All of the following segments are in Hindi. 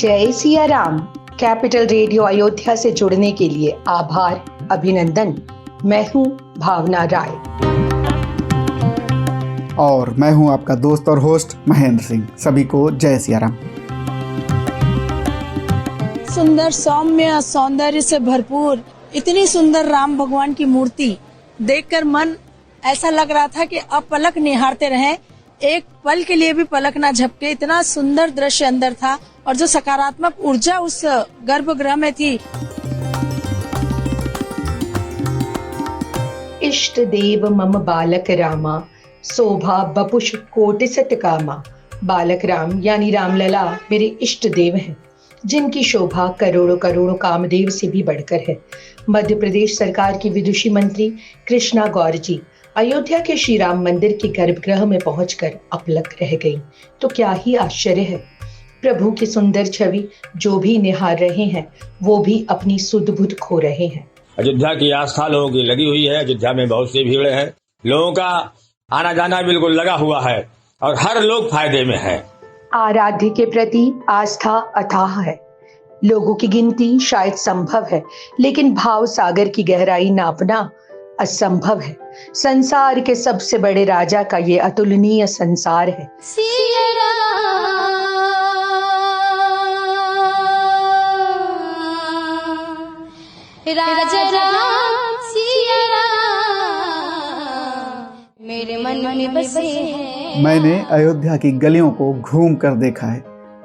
जय सिया राम। कैपिटल रेडियो अयोध्या से जुड़ने के लिए आभार, अभिनंदन। मैं हूं भावना राय और मैं हूं आपका दोस्त और होस्ट महेंद्र सिंह। सभी को जय सिया राम। सुंदर सौम्य सौंदर्य से भरपूर इतनी सुंदर राम भगवान की मूर्ति देखकर मन ऐसा लग रहा था कि अब पलक निहारते रहें, एक पल के लिए भी पलक ना झपके। इतना सुंदर दृश्य अंदर था और जो सकारात्मक ऊर्जा उस गर्भगृह में थी। इष्ट देव मम बालक रामा, शोभा बपुष कोटि सत कामा। बालक राम यानी रामलला मेरे इष्ट देव हैं, जिनकी शोभा करोड़ों करोड़ों कामदेव से भी बढ़कर है। मध्य प्रदेश सरकार की विदुषी मंत्री कृष्णा गौर जी अयोध्या के श्री राम मंदिर के गर्भगृह में पहुंचकर अपलक रह गई। तो क्या ही आश्चर्य है, प्रभु की सुंदर छवि जो भी निहार रहे हैं वो भी अपनी सुध बुध खो रहे हैं। अयोध्या की आस्था लोगों की लगी हुई है। अयोध्या में बहुत सी भीड़ है, लोगों का आना जाना बिल्कुल लगा हुआ है और हर लोग फायदे में है। आराध्य के प्रति आस्था अथाह है। लोगों की गिनती शायद संभव है, लेकिन भाव सागर की गहराई नापना असंभव है। संसार के सबसे बड़े राजा का ये अतुलनीय संसार है। राजा राम सिया राम मेरे मन में बसे हैं। मैंने अयोध्या की गलियों को घूम कर देखा है,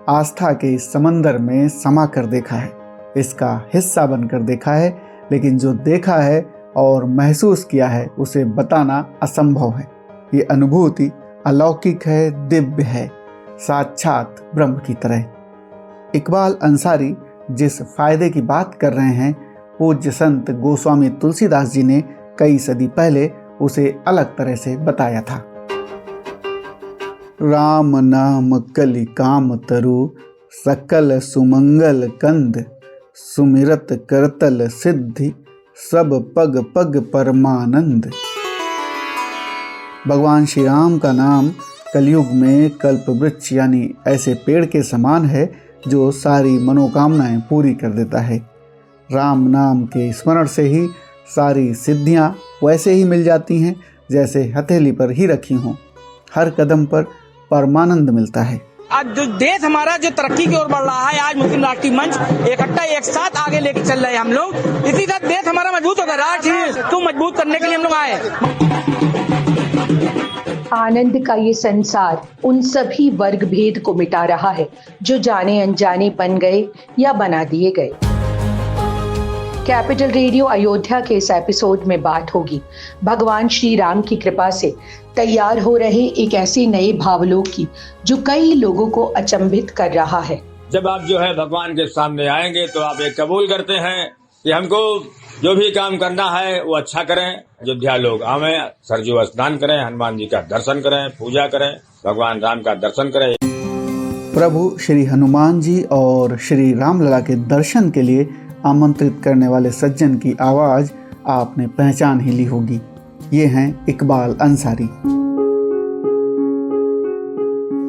आस्था के इस समंदर में समा कर देखा है, इसका हिस्सा बनकर देखा है। लेकिन जो देखा है और महसूस किया है उसे बताना असंभव है। ये अनुभूति अलौकिक है, दिव्य है, साक्षात ब्रह्म की तरह। इकबाल अंसारी जिस फायदे की बात कर रहे हैं, पूज्य संत गोस्वामी तुलसीदास जी ने कई सदी पहले उसे अलग तरह से बताया था। राम नाम कलि काम तरु, सकल सुमंगल कंद। सुमिरत करतल सिद्धि, सब पग पग परमानंद। भगवान श्री राम का नाम कलयुग में कल्प वृक्ष यानी ऐसे पेड़ के समान है जो सारी मनोकामनाएं पूरी कर देता है। राम नाम के स्मरण से ही सारी सिद्धियां वैसे ही मिल जाती हैं जैसे हथेली पर ही रखी हों। हर कदम पर परमानंद मिलता है। आज जो देश हमारा जो तरक्की की ओर बढ़ रहा है, आज मुस्लिम राष्ट्रीय मंच इकट्ठा एक साथ आगे लेके चल रहे हैं हम लोग। इसी साथ देश हमारा मजबूत होगा। राष्ट्र को मजबूत करने के लिए हम लोग आए। आनंद का ये संसार उन सभी वर्ग भेद को मिटा रहा है जो जाने अनजाने बन गए या बना दिए गए। कैपिटल रेडियो अयोध्या के इस एपिसोड में बात होगी भगवान श्री राम की कृपा से तैयार हो रहे एक ऐसे नए भावलोक की जो कई लोगों को अचंभित कर रहा है। जब आप जो है भगवान के सामने आएंगे तो आप एक कबूल करते हैं कि हमको जो भी काम करना है वो अच्छा करें। अयोध्या लोग आवे, सरजू स्नान करें, हनुमान जी का दर्शन करें, पूजा करें, भगवान राम का दर्शन करें। प्रभु श्री हनुमान जी और श्री रामलला के दर्शन के लिए आमंत्रित करने वाले सज्जन की आवाज आपने पहचान ही ली होगी। ये हैं इकबाल अंसारी।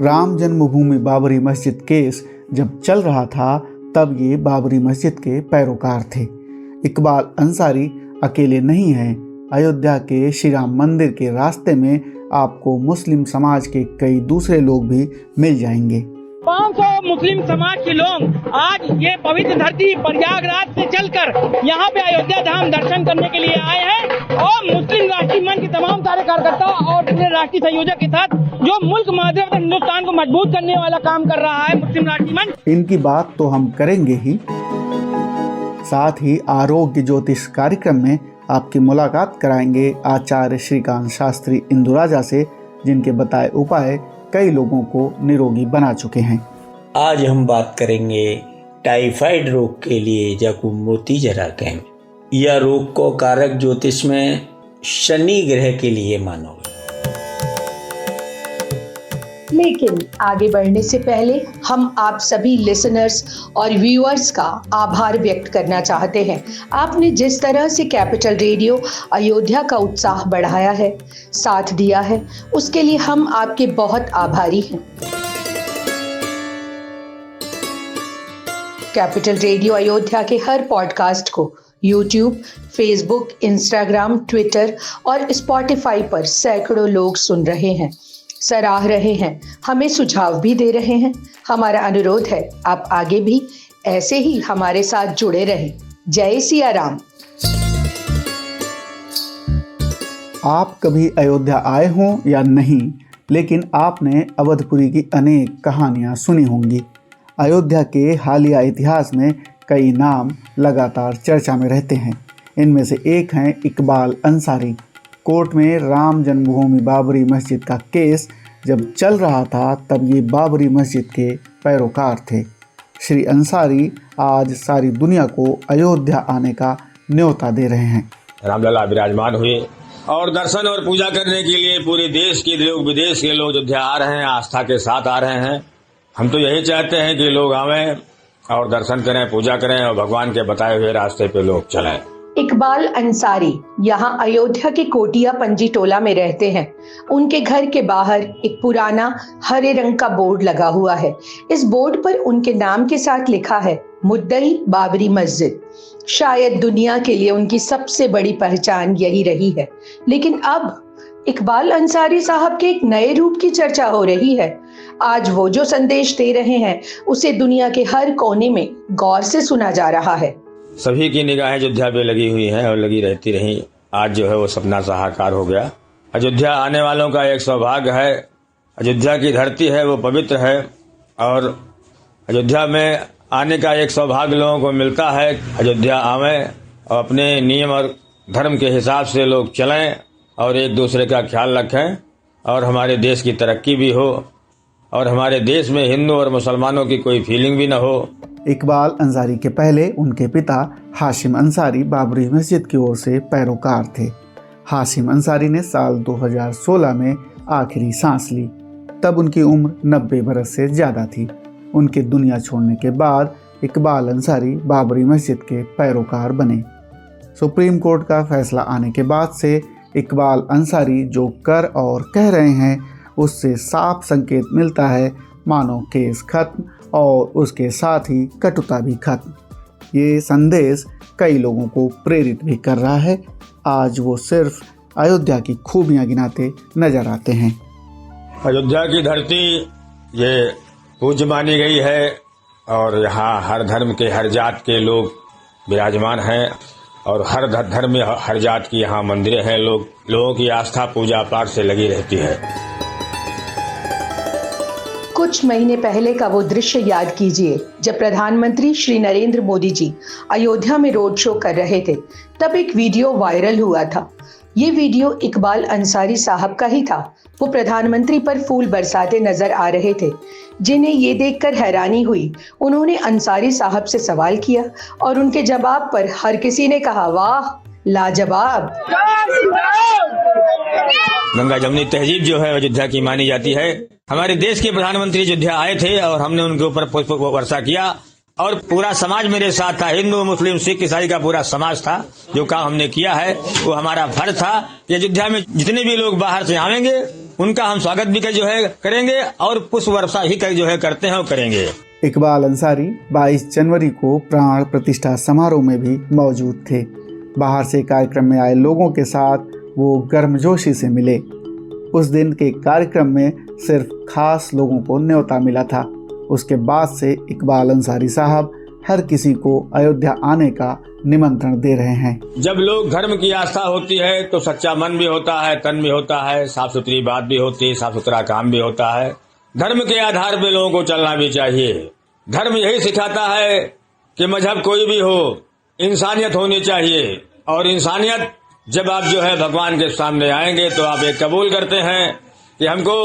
राम जन्मभूमि बाबरी मस्जिद केस जब चल रहा था तब ये बाबरी मस्जिद के पैरोकार थे। इकबाल अंसारी अकेले नहीं हैं। अयोध्या के श्री राम मंदिर के रास्ते में आपको मुस्लिम समाज के कई दूसरे लोग भी मिल जाएंगे। 500 मुस्लिम समाज के लोग आज ये पवित्र धरती प्रयागराज से चलकर यहाँ पे अयोध्या धाम दर्शन करने के लिए आए हैं। और मुस्लिम राष्ट्रीय मंच के तमाम सारे कार्यकर्ता और पूरे राष्ट्रीय संयोजक के साथ जो मुल्क माध्यम हिंदुस्तान को मजबूत करने वाला काम कर रहा है मुस्लिम राष्ट्रीय मंच। इनकी बात तो हम करेंगे ही, साथ ही आरोग्य ज्योतिष कार्यक्रम में आपकी मुलाकात कराएंगे आचार्य श्रीकांत शास्त्री इंदुराजा से, जिनके बताए उपाय कई लोगों को निरोगी बना चुके हैं। आज हम बात करेंगे टाइफाइड रोग के लिए जकुम मोती जरा कैंप। यह रोग को कारक ज्योतिष में शनि ग्रह के लिए माना गया। लेकिन आगे बढ़ने से पहले हम आप सभी लिसनर्स और व्यूअर्स का आभार व्यक्त करना चाहते हैं। आपने जिस तरह से कैपिटल रेडियो अयोध्या का उत्साह बढ़ाया है, साथ दिया है, उसके लिए हम आपके बहुत आभारी हैं। कैपिटल रेडियो अयोध्या के हर पॉडकास्ट को यूट्यूब, फेसबुक, इंस्टाग्राम, ट्विटर और स्पॉटिफाई पर सैकड़ों लोग सुन रहे हैं, सराह रहे हैं, हमें सुझाव भी दे रहे हैं। हमारा अनुरोध है आप आगे भी ऐसे ही हमारे साथ जुड़े रहें। जय सिया राम। आप कभी अयोध्या आए हों या नहीं, लेकिन आपने अवधपुरी की अनेक कहानियां सुनी होंगी। अयोध्या के हालिया इतिहास में कई नाम लगातार चर्चा में रहते हैं। इनमें से एक हैं इकबाल अंसारी। कोर्ट में राम जन्मभूमि बाबरी मस्जिद का केस जब चल रहा था, तब ये बाबरी मस्जिद के पैरोकार थे। श्री अंसारी आज सारी दुनिया को अयोध्या आने का न्योता दे रहे हैं। रामलला विराजमान हुए और दर्शन और पूजा करने के लिए पूरे देश के लोग, विदेश के लोग अयोध्या आ रहे हैं, आस्था के साथ आ रहे हैं। हम तो यही चाहते हैं कि लोग आवें और दर्शन करें, पूजा करें और भगवान के बताए हुए रास्ते पे लोग चलें। इकबाल अंसारी यहाँ अयोध्या के कोटिया पंजी टोला में रहते हैं। उनके घर के बाहर एक पुराना हरे रंग का बोर्ड लगा हुआ है। इस बोर्ड पर उनके नाम के साथ लिखा है मुद्दई बाबरी मस्जिद। शायद दुनिया के लिए उनकी सबसे बड़ी पहचान यही रही है। लेकिन अब इकबाल अंसारी साहब के एक नए रूप की चर्चा हो रही है। आज वो जो संदेश दे रहे हैं, उसे दुनिया के हर कोने में गौर से सुना जा रहा है। सभी की निगाहें अयोध्या पे लगी हुई हैं और लगी रहती रही। आज जो है वो सपना साकार हो गया। अयोध्या आने वालों का एक सौभाग्य है। अयोध्या की धरती है, वो पवित्र है और अयोध्या में आने का एक सौभाग्य लोगों को मिलता है। अयोध्या आवें और अपने नियम और धर्म के हिसाब से लोग चलें और एक दूसरे का ख्याल रखें और हमारे देश की तरक्की भी हो और हमारे देश में हिंदू और मुसलमानों की कोई फीलिंग भी न हो। इकबाल अंसारी के पहले उनके पिता हाशिम अंसारी बाबरी मस्जिद की ओर से पैरोकार थे। हाशिम अंसारी ने साल 2016 में आखिरी सांस ली। तब उनकी उम्र 90 बरस से ज़्यादा थी। उनके दुनिया छोड़ने के बाद इकबाल अंसारी बाबरी मस्जिद के पैरोकार बने। सुप्रीम कोर्ट का फैसला आने के बाद से इकबाल अंसारी जो कर और कह रहे हैं, उससे साफ संकेत मिलता है मानो केस खत्म और उसके साथ ही कटुता भी खत्म। ये संदेश कई लोगों को प्रेरित भी कर रहा है। आज वो सिर्फ अयोध्या की खूबियां गिनाते नजर आते हैं। अयोध्या की धरती ये पूज्य मानी गई है और यहाँ हर धर्म के, हर जात के लोग विराजमान हैं और हर धर्म में हर जात की यहाँ मंदिरें हैं। लोगों की आस्था पूजा पाठ से लगी रहती है। कुछ महीने पहले का वो दृश्य याद कीजिए जब प्रधानमंत्री श्री नरेंद्र मोदी जी अयोध्या में रोड शो कर रहे थे। तब एक वीडियो वायरल हुआ था। ये वीडियो इकबाल अंसारी साहब का ही था। वो प्रधानमंत्री पर फूल बरसाते नजर आ रहे थे, जिन्हें ये देखकर हैरानी हुई। उन्होंने अंसारी साहब से सवाल किया और उनके जवाब पर हर किसी ने कहा, वाह लाजवाब। गंगा जमुनी तहजीब जो है अयोध्या की मानी जाती है। हमारे देश के प्रधानमंत्री अयोध्या आए थे और हमने उनके ऊपर पुष्प वर्षा किया और पूरा समाज मेरे साथ था। हिंदू, मुस्लिम, सिख, ईसाई का पूरा समाज था। जो काम हमने किया है वो हमारा फर्ज था कि अयोध्या में जितने भी लोग बाहर से आवेंगे उनका हम स्वागत भी करेंगे और पुष्प वर्षा ही करते हैं और करेंगे। इकबाल अंसारी 22 जनवरी को प्राण प्रतिष्ठा समारोह में भी मौजूद थे। बाहर से कार्यक्रम में आए लोगों के साथ वो गर्मजोशी से मिले। उस दिन के कार्यक्रम में सिर्फ खास लोगों को न्योता मिला था। उसके बाद से इकबाल अंसारी साहब हर किसी को अयोध्या आने का निमंत्रण दे रहे हैं। जब लोग धर्म की आस्था होती है तो सच्चा मन भी होता है, तन भी होता है, साफ सुथरी बात भी होती है, साफ सुथरा काम भी होता है। धर्म के आधार पे लोगों को चलना भी चाहिए। धर्म यही सिखाता है कि मजहब कोई भी हो, इंसानियत होनी चाहिए और इंसानियत जब आप भगवान के सामने आएंगे तो आप ये कबूल करते हैं कि हमको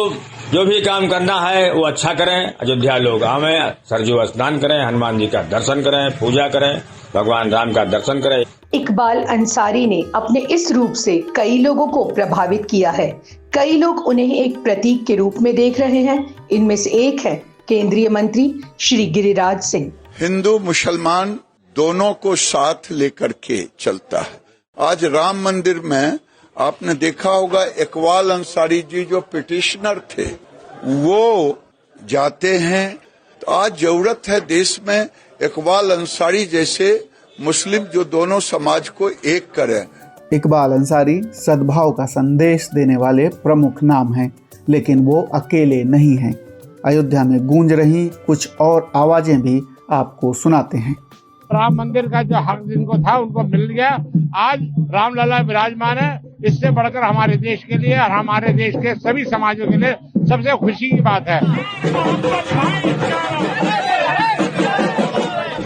जो भी काम करना है वो अच्छा करें। अयोध्या लोग आवें, सरजू स्नान करें, हनुमान जी का दर्शन करें, पूजा करें, भगवान राम का दर्शन करें। इकबाल अंसारी ने अपने इस रूप से कई लोगों को प्रभावित किया है। कई लोग उन्हें एक प्रतीक के रूप में देख रहे हैं। इनमें से एक है केंद्रीय मंत्री श्री गिरिराज सिंह। हिंदू मुसलमान दोनों को साथ लेकर के चलता है। आज राम मंदिर में आपने देखा होगा इकबाल अंसारी जी जो पिटिशनर थे वो जाते हैं। तो आज जरूरत है देश में इकबाल अंसारी जैसे मुस्लिम जो दोनों समाज को एक करें। इकबाल अंसारी सद्भाव का संदेश देने वाले प्रमुख नाम हैं, लेकिन वो अकेले नहीं हैं। अयोध्या में गूंज रही कुछ और आवाजें भी आपको सुनाते हैं। राम मंदिर का जो हक जिनको था उनको मिल गया। आज रामलला विराजमान है। इससे बढ़कर हमारे देश के लिए और हमारे देश के सभी समाजों के लिए सबसे खुशी की बात है।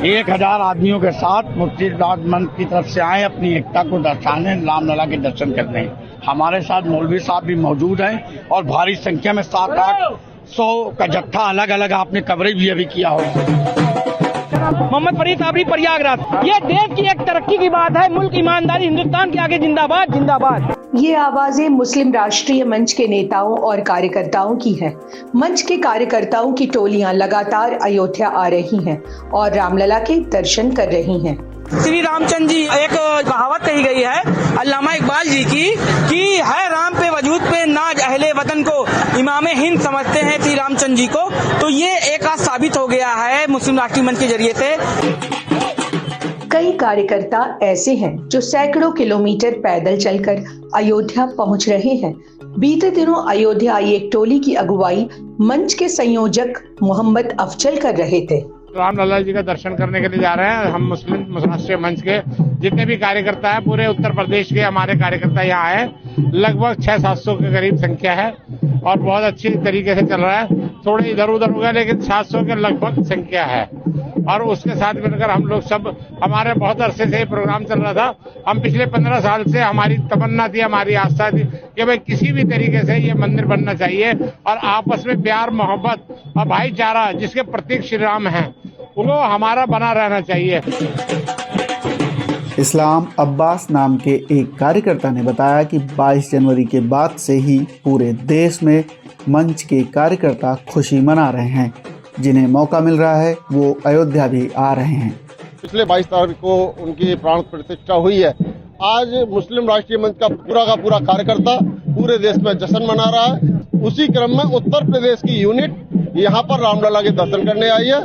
1000 आदमियों के साथ मुफ्ती राजमंद की तरफ से आए अपनी एकता को दर्शाने, रामलला के दर्शन करने। हमारे साथ मौलवी साहब भी मौजूद हैं और भारी संख्या में 700-800 का जत्था अलग अलग आपने कवरेज भी अभी किया होगा। मोहम्मद फरीद साबरी, प्रयागराज। ये देश की एक तरक्की की बात है। मुल्क ईमानदारी, हिंदुस्तान के आगे जिंदाबाद जिंदाबाद। ये आवाजें मुस्लिम राष्ट्रीय मंच के नेताओं और कार्यकर्ताओं की हैं। मंच के कार्यकर्ताओं की टोलियां लगातार अयोध्या आ रही हैं और रामलला के दर्शन कर रही हैं। श्री रामचंद्र जी, एक कहावत कही गई है अल्लामा इकबाल जी की कि है राम पे वजूद पे नाज अहले वतन को, इमामे हिंद समझते हैं श्री रामचंद्र जी को। तो ये एक आज साबित हो गया है मुस्लिम राष्ट्रीय मंच के जरिए से। कई कार्यकर्ता ऐसे हैं जो सैकड़ों किलोमीटर पैदल चलकर अयोध्या पहुंच रहे हैं। बीते दिनों अयोध्या आई एक टोली की अगुवाई मंच के संयोजक मोहम्मद अफजल कर रहे थे। रामलला जी का दर्शन करने के लिए जा रहे हैं। हम मुस्लिम राष्ट्रीय मंच के जितने भी कार्यकर्ता हैं, पूरे उत्तर प्रदेश के हमारे कार्यकर्ता यहाँ आए। लगभग 600-700 के करीब संख्या है और बहुत अच्छी तरीके से चल रहा है। थोड़े इधर उधर हो गए लेकिन 700 के लगभग संख्या है। और उसके साथ मिलकर हम लोग सब, हमारे बहुत अरसे से प्रोग्राम चल रहा था। हम पिछले 15 साल से हमारी तमन्ना थी, हमारी आस्था थी कि भाई किसी भी तरीके से ये मंदिर बनना चाहिए और आपस में प्यार मोहब्बत और भाईचारा जिसके प्रतीक श्री राम हैं वो हमारा बना रहना चाहिए। इस्लाम अब्बास नाम के एक कार्यकर्ता ने बताया कि 22 जनवरी के बाद से ही पूरे देश में मंच के कार्यकर्ता खुशी मना रहे हैं। जिन्हें मौका मिल रहा है वो अयोध्या भी आ रहे हैं। पिछले 22 तारीख को उनकी प्राण प्रतिष्ठा हुई है। आज मुस्लिम राष्ट्रीय मंच का पूरा कार्यकर्ता पूरे देश में जश्न मना रहा है। उसी क्रम में उत्तर प्रदेश की यूनिट यहाँ पर रामलला के दर्शन करने आई है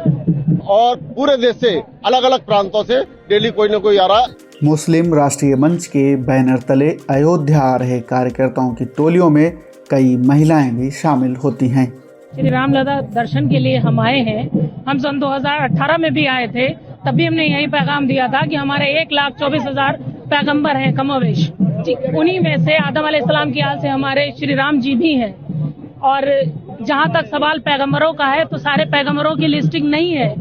और पूरे देश से अलग अलग प्रांतों से डेली कोई न कोई आ रहा है। मुस्लिम राष्ट्रीय मंच के बैनर तले अयोध्या आ रहे कार्यकर्ताओं की टोलियों में कई महिलाएं भी शामिल होती हैं। श्री रामलला दर्शन के लिए हम आए हैं। हम सन 2018 में भी आए थे, तब भी हमने यही पैगाम दिया था कि हमारे 1,24,000 पैगंबर हैं कमोवेश। उन्हीं में से आदम अलैहिस्सलाम की आल से हमारे श्री राम जी भी हैं। और जहाँ तक सवाल पैगंबरों का है तो सारे पैगंबरों की लिस्टिंग नहीं है।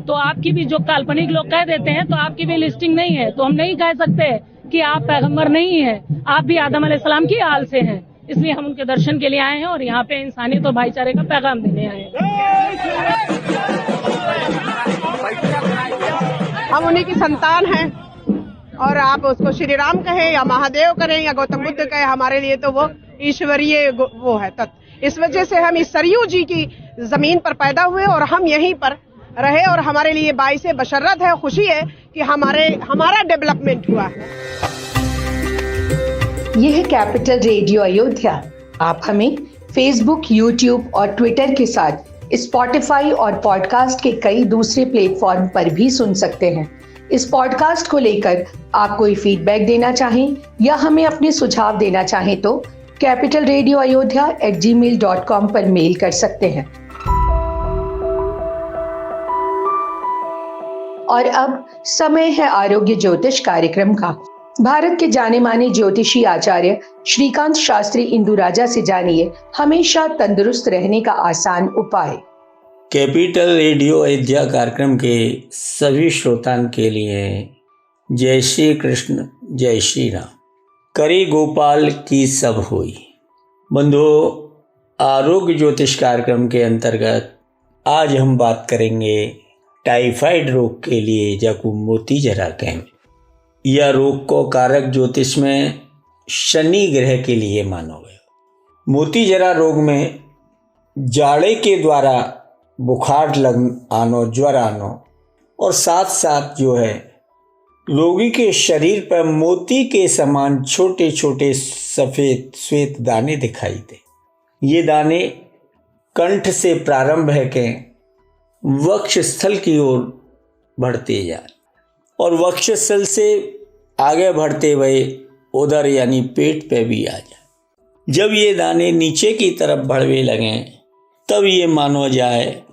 तो आपकी भी, जो काल्पनिक लोग कह देते हैं, तो आपकी भी लिस्टिंग नहीं है। तो हम नहीं कह सकते कि आप पैगंबर नहीं हैं, आप भी आदम अलैहिस्सलाम की आल से हैं। इसलिए हम उनके दर्शन के लिए आए हैं और यहाँ पे इंसानियत और भाईचारे का पैगाम देने आए हैं। हम उन्हीं की संतान हैं और आप उसको श्री राम कहें या महादेव करें या गौतम बुद्ध कहें, हमारे लिए तो वो ईश्वरीय वो है तत्व। इस वजह से हम इस सरयू जी की जमीन पर पैदा हुए और हम यहीं पर रहे और हमारे लिए बाइसे बशर्रत है, खुशी है कि हमारा डेवलपमेंट हुआ है। यह है कैपिटल रेडियो अयोध्या। आप हमें फेसबुक, यूट्यूब और ट्विटर के साथ स्पॉटिफाई और पॉडकास्ट के कई दूसरे प्लेटफॉर्म पर भी सुन सकते हैं। इस पॉडकास्ट को लेकर आप कोई फीडबैक देना चाहें या हमें अपने सुझाव देना चाहें तो capitalradioayodhya@gmail.com पर मेल कर सकते हैं। और अब समय है आरोग्य ज्योतिष कार्यक्रम का। भारत के जाने माने ज्योतिषी आचार्य श्रीकांत शास्त्री इंदुराजा से जानिए हमेशा तंदुरुस्त रहने का आसान उपाय। कैपिटल रेडियो अयोध्या कार्यक्रम के सभी श्रोताओं के लिए जय श्री कृष्ण, जय श्री राम। करी गोपाल की सब हुई। बंधु, आरोग्य ज्योतिष कार्यक्रम के अंतर्गत आज हम बात करेंगे टाइफाइड रोग के लिए जाकू मोतीजरा कैंप। यह रोग को कारक ज्योतिष में शनि ग्रह के लिए माना गया। मोतीजरा रोग में जाड़े के द्वारा बुखार आनो, ज्वर आनो और साथ साथ जो है रोगी के शरीर पर मोती के समान छोटे छोटे सफ़ेद श्वेत दाने दिखाई दे। ये दाने कंठ से प्रारंभ है के वक्ष स्थल की ओर बढ़ते जाए और वक्षस्थल से आगे बढ़ते हुए उदर यानी पेट पे भी आ जाए। जब ये दाने नीचे की तरफ बढ़ने लगें तब ये मानो जाए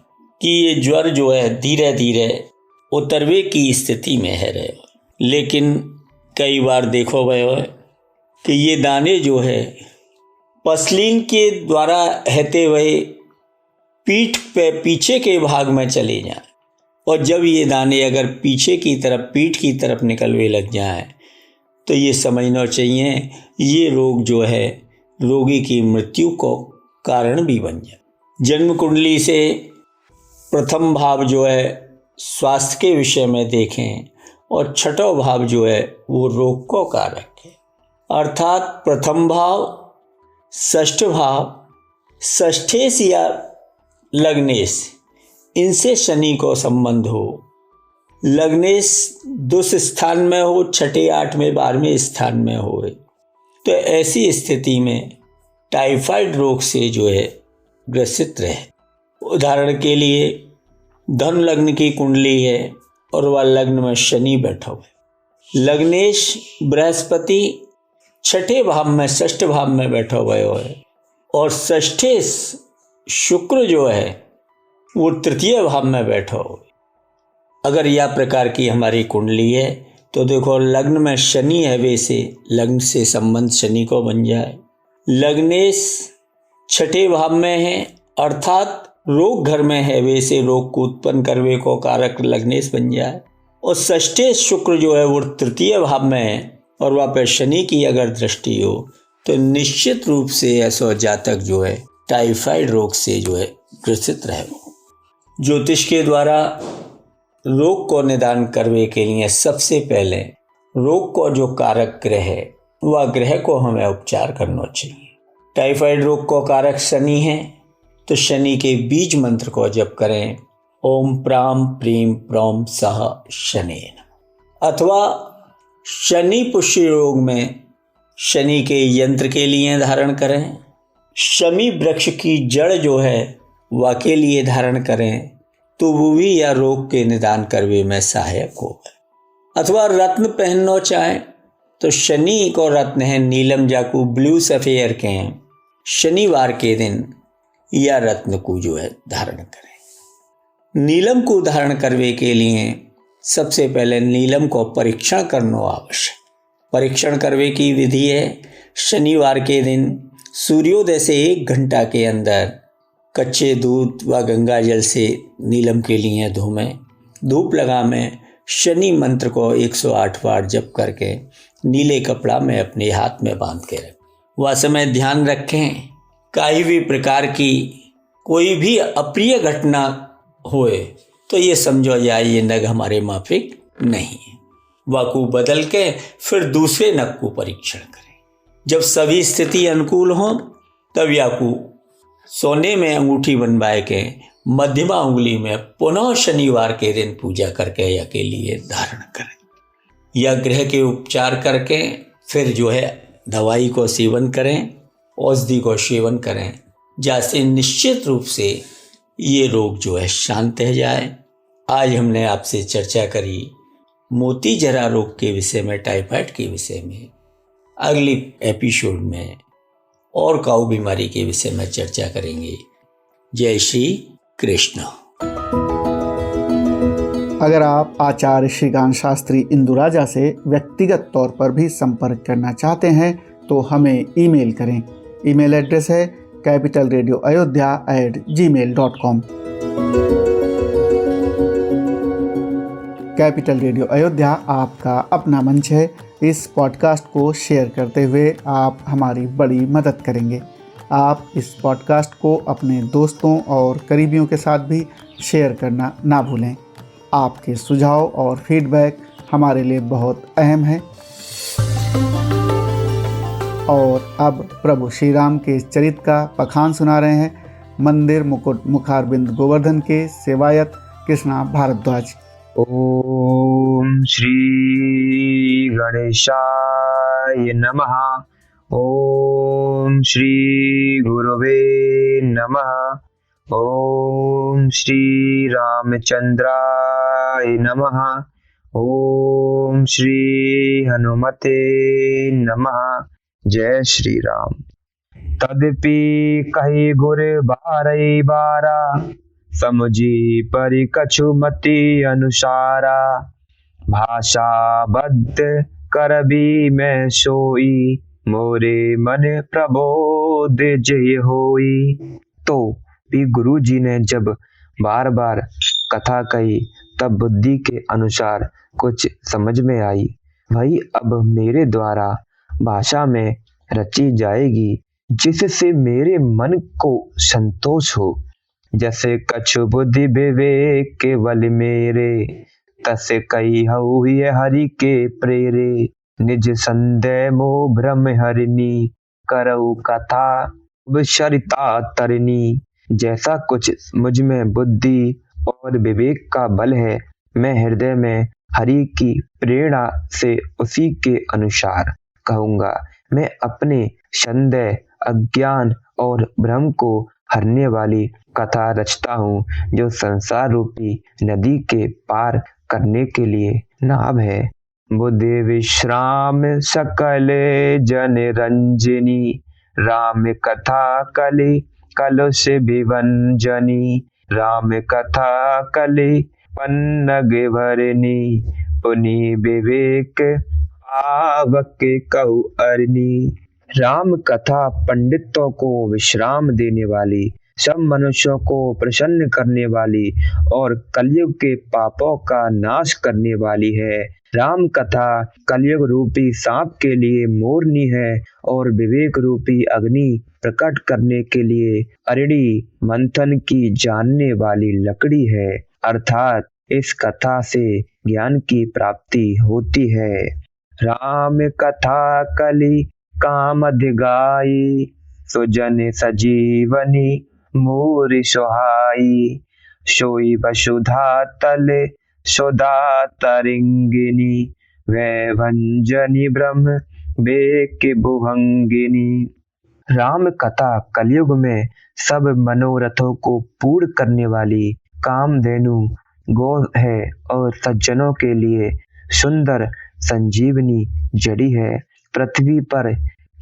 कि ये ज्वर जो है धीरे धीरे उतरवे की स्थिति में है रहे। लेकिन कई बार देखो गए कि ये दाने जो है पसलीन के द्वारा रहते हुए पीठ पे पीछे के भाग में चले जाएं और जब ये दाने अगर पीछे की तरफ पीठ की तरफ निकलने लग जाएं तो ये समझना चाहिए ये रोग जो है रोगी की मृत्यु को कारण भी बन जाए। जन्म कुंडली से प्रथम भाव जो है स्वास्थ्य के विषय में देखें और छठा भाव जो है वो रोग को कारक है। अर्थात प्रथम भाव, षष्ठ भाव, षष्ठेश या लग्नेश, इनसे शनि को संबंध हो। लग्नेश दुष्ट स्थान में हो, छठे 8वें 12वें स्थान में हो तो ऐसी स्थिति में टाइफाइड रोग से जो है ग्रसित रहे। उदाहरण के लिए धन लग्न की कुंडली है और वह लग्न में शनि बैठा हुआ है। लग्नेश बृहस्पति छठे भाव में षष्ठ भाव में बैठा हुआ है और षष्ठे शुक्र जो है वो तृतीय भाव में बैठा हुआ है। अगर यह प्रकार की हमारी कुंडली है तो देखो लग्न में शनि है, वैसे लग्न से संबंध शनि को बन जाए। लग्नेश छठे भाव में है अर्थात रोग घर में है, वैसे रोग को उत्पन्न करवे को कारक लग्नेश बन जाए। और षष्ठे शुक्र जो है वो तृतीय भाव में है और वहाँ पर शनि की अगर दृष्टि हो तो निश्चित रूप से ऐसा जातक जो है टाइफाइड रोग से जो है ग्रसित रहे। ज्योतिष के द्वारा रोग को निदान करने के लिए सबसे पहले रोग को जो कारक ग्रह है वह ग्रह को हमें उपचार करना चाहिए। टाइफाइड रोग को कारक शनि है तो शनि के बीज मंत्र को जप करें, ओम प्राम प्रीम प्रोम सह शनेन। अथवा शनि पुष्य रोग में शनि के यंत्र के लिए धारण करें। शमी वृक्ष की जड़ जो है वह के लिए धारण करें तो वो भी या रोग के निदान करने में सहायक होगा। अथवा रत्न पहनना चाहें तो शनि को रत्न है नीलम जाकू ब्लू सफेयर के हैं, शनिवार के दिन या रत्न को जो है धारण करें। नीलम को धारण करने के लिए सबसे पहले नीलम को परीक्षण करना आवश्यक। परीक्षण करने की विधि है शनिवार के दिन सूर्योदय से 1 घंटा के अंदर कच्चे दूध व गंगा जल से नीलम के लिए धोमें, धूप लगामें, शनि मंत्र को 108 बार जप करके नीले कपड़ा में अपने हाथ में बांध के रखें। वह समय ध्यान रखें कहीं भी प्रकार की कोई भी अप्रिय घटना होए तो ये समझो जाए ये नग हमारे माफिक नहीं है। वाकू बदल के फिर दूसरे नग को परीक्षण करें। जब सभी स्थिति अनुकूल हो तब याकू सोने में अंगूठी बनवाए के मध्यमा उंगली में पुनः शनिवार के दिन पूजा करके या के लिए धारण करें। या ग्रह के उपचार करके फिर जो है दवाई को सेवन करें, औषधि को सेवन करें, जैसे निश्चित रूप से ये रोग जो है शांत हो जाए। आज हमने आपसे चर्चा करी मोती जरा रोग के विषय में, टाइफाइड के विषय में। अगली एपिसोड में और काऊ बीमारी के विषय में चर्चा करेंगे। जय श्री कृष्ण। अगर आप आचार्य श्रीकांत शास्त्री इंदुराजा से व्यक्तिगत तौर पर भी संपर्क करना चाहते हैं तो हमें ईमेल करें। ईमेल एड्रेस है capitalradioayodhya@gmail.com। कैपिटल रेडियो अयोध्या आपका अपना मंच है। इस पॉडकास्ट को शेयर करते हुए आप हमारी बड़ी मदद करेंगे। आप इस पॉडकास्ट को अपने दोस्तों और करीबियों के साथ भी शेयर करना ना भूलें। आपके सुझाव और फीडबैक हमारे लिए बहुत अहम है। और अब प्रभु श्री राम के चरित्र का पखान सुना रहे हैं मंदिर मुकुट मुखारबिंद गोवर्धन के सेवायत कृष्णा भारद्वाज। ओम श्री गणेशाय नमः। ओम श्री गुरुवे नमः। ओम श्री रामचंद्राय नमः। ओम श्री हनुमते नमः। जय श्री राम। तदपि कहि गुर बारई बारा, समुझी परि कछु मति अनुसारा। भाषा बद्ध करबी मैं सोई, मोरे मन प्रबोध जय होई। तो भी गुरु जी ने जब बार बार कथा कही तब बुद्धि के अनुसार कुछ समझ में आई, वही अब मेरे द्वारा भाषा में रची जाएगी, जिससे मेरे मन को संतोष हो। जैसे कछु बुद्धि विवेक केवल मेरे, तसे कई हऊ ये हरि के प्रेरे। निज संदेह मोह भ्रम हरिनी, करऊ कथा विचरिता तरनी। जैसा कुछ मुझ में बुद्धि और विवेक का बल है, मैं हृदय में हरि की प्रेरणा से उसी के अनुसार कहूँगा। मैं अपने संदेह, अज्ञान और भ्रम को हरने वाली कथा रचता हूँ, जो संसार रूपी नदी के पार करने के लिए नाव है। बुद्धि विश्राम सकल जन रंजनी, राम कथा कलि कलुष विभंजनी। राम कथा कलि पन्नग भरनी, पुनि विवेक पावक कहु अरनी। राम कथा पंडितों को विश्राम देने वाली, सब मनुष्यों को प्रसन्न करने वाली और कलयुग के पापों का नाश करने वाली है। राम कथा कलयुग रूपी सांप के लिए मोरनी है और विवेक रूपी अग्नि प्रकट करने के लिए अरणी मंथन की जानने वाली लकड़ी है। अर्थात इस कथा से ज्ञान की प्राप्ति होती है। राम कथा कलि काम अधिगाई, सुजन सजीवनी मोर सुहाई। सोई वसुधा तल सुधा तरिंगिनी, वै भंजनी ब्रह्म बेक भुभंगिनी। राम कथा कलयुग में सब मनोरथों को पूर्ण करने वाली कामधेनु गो है और सज्जनों के लिए सुंदर संजीवनी जड़ी है। पृथ्वी पर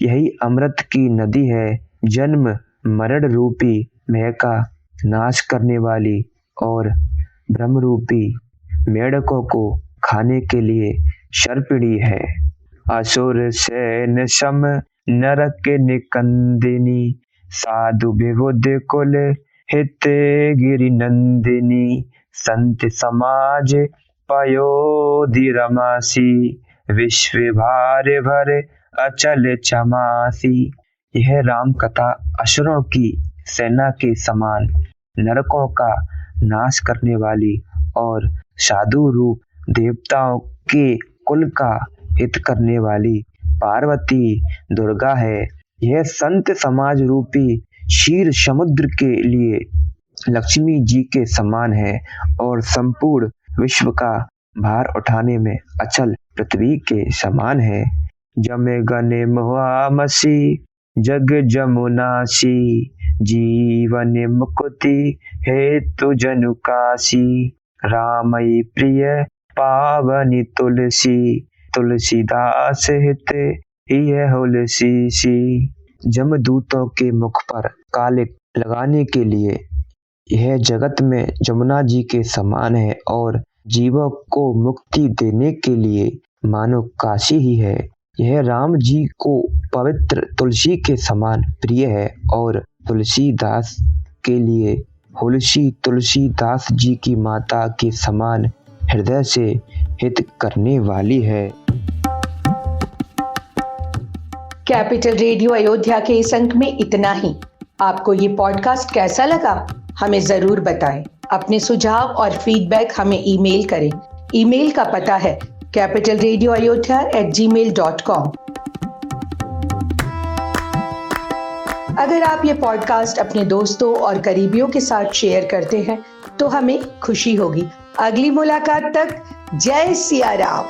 यही अमृत की नदी है, जन्म मरण रूपी भय का नाश करने वाली और ब्रह्म रूपी मेढकों को खाने के लिए सर्पिणी है। असुर सैन सम नरक निकंदिनी, साधु विबुध कुल हित गिरि नंदिनी। संत समाज पयोधि रमासी, विश्व भार भर अचल चमासी। यह राम कथा असुरों की सेना के समान, नरकों का नाश करने वाली और साधु रूप देवताओं के कुल का हित करने वाली पार्वती दुर्गा है। यह संत समाज रूपी क्षीर समुद्र के लिए लक्ष्मी जी के समान है और संपूर्ण विश्व का भार उठाने में अचल पृथ्वी के समान है। जमे गने मुहामसी जग जमुनासी, जीवन मुक्ति हेतु जनु काशी। रामई प्रिय पावनी तुलसी, तुलसीदास हित यह हुलसी। जमदूतों के मुख पर कालिक लगाने के लिए यह जगत में जमुना जी के समान है और जीवों को मुक्ति देने के लिए मानो काशी ही है। यह राम जी को पवित्र तुलसी के समान प्रिय है और तुलसीदास के लिए हुलसी तुलसीदास जी की माता के समान हृदय से हित करने वाली है। कैपिटल रेडियो अयोध्या के इस अंक में इतना ही। आपको ये पॉडकास्ट कैसा लगा, हमें जरूर बताएं। अपने सुझाव और फीडबैक हमें ईमेल करें। ईमेल का पता है capitalradioayodhya@gmail.com। अगर आप ये पॉडकास्ट अपने दोस्तों और करीबियों के साथ शेयर करते हैं तो हमें खुशी होगी। अगली मुलाकात तक जय सिया राम।